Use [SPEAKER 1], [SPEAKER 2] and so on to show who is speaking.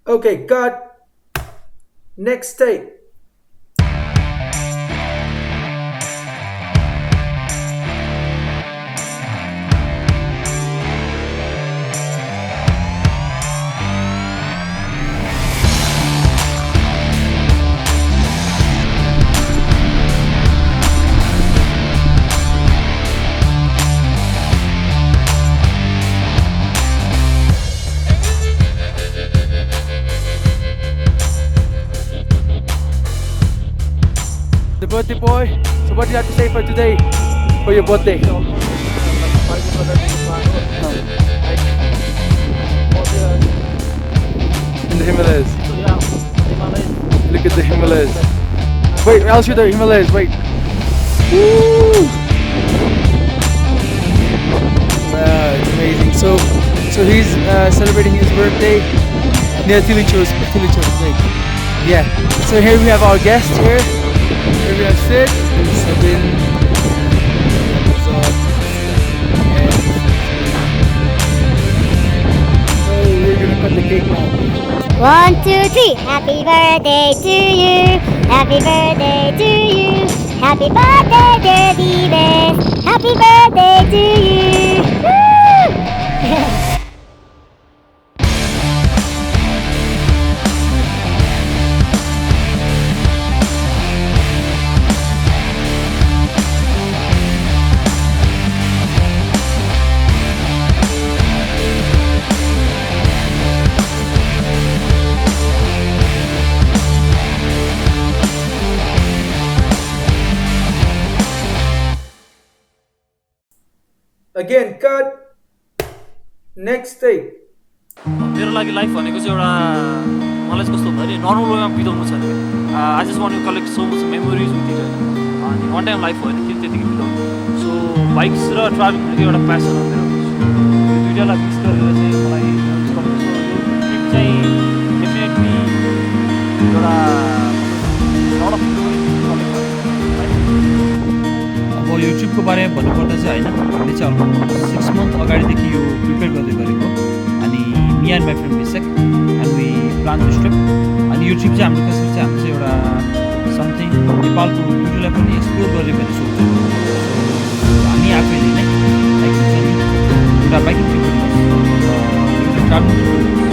[SPEAKER 1] Okay, cut. Next take.
[SPEAKER 2] The birthday boy. So what do you have to say for today? For your birthday? In the Himalayas. Look at the Himalayas. Wait, I'll show the Himalayas. Wait. Woo! Wow, it's amazing. So he's celebrating his birthday near Tilicho's lake. Yeah. So here we have our guest here. Here we have Sid, Sabin, and we're gonna cut the cake now.
[SPEAKER 3] 1, 2, 3. Happy birthday to you. Happy birthday to you. Happy birthday, dear Bibesh. Happy birthday to you. Woo!
[SPEAKER 1] Again, cut. Next take.
[SPEAKER 4] मेरो लागि life भनेको चाहिँ एउटा मलाई चाहिँ कस्तो भन्दाखेरि normal वेमा बिताउनु छ अरे I just want to collect so much memories with it होइन अनि वान टाइम लाइफ होइन त्यो त्यतिकै बिताउनु सो बाइक्स र ट्राभलिङ भनेको एउटा प्यासन हो मेरो यो दुइटालाई मिस गरेर चाहिँ मलाई ट्रिप चाहिँ डेफिनेटली एउटा लड अफ
[SPEAKER 5] अब यो ट्रिपको बारेमा भन्नुपर्दा चाहिँ होइन हामीले चाहिँ अलमोस्ट 6 मन्थ अगाडिदेखि यो प्रिपेयर गर्दै गरेको अनि me and my friend Bisek and we plan this trip अनि यो ट्रिप चाहिँ हाम्रो कसरी चाहिँ हाम्रो चाहिँ एउटा समथिङ नेपालको ब्युटीलाई पनि एक्सप्लोर गर्ने भन्ने सोच्छौँ हामी आफैले नै लाइक हुन्छ नि एउटा बाइकिङ ट्रिप पनि एउटा ट्राभलिङ ट्रिप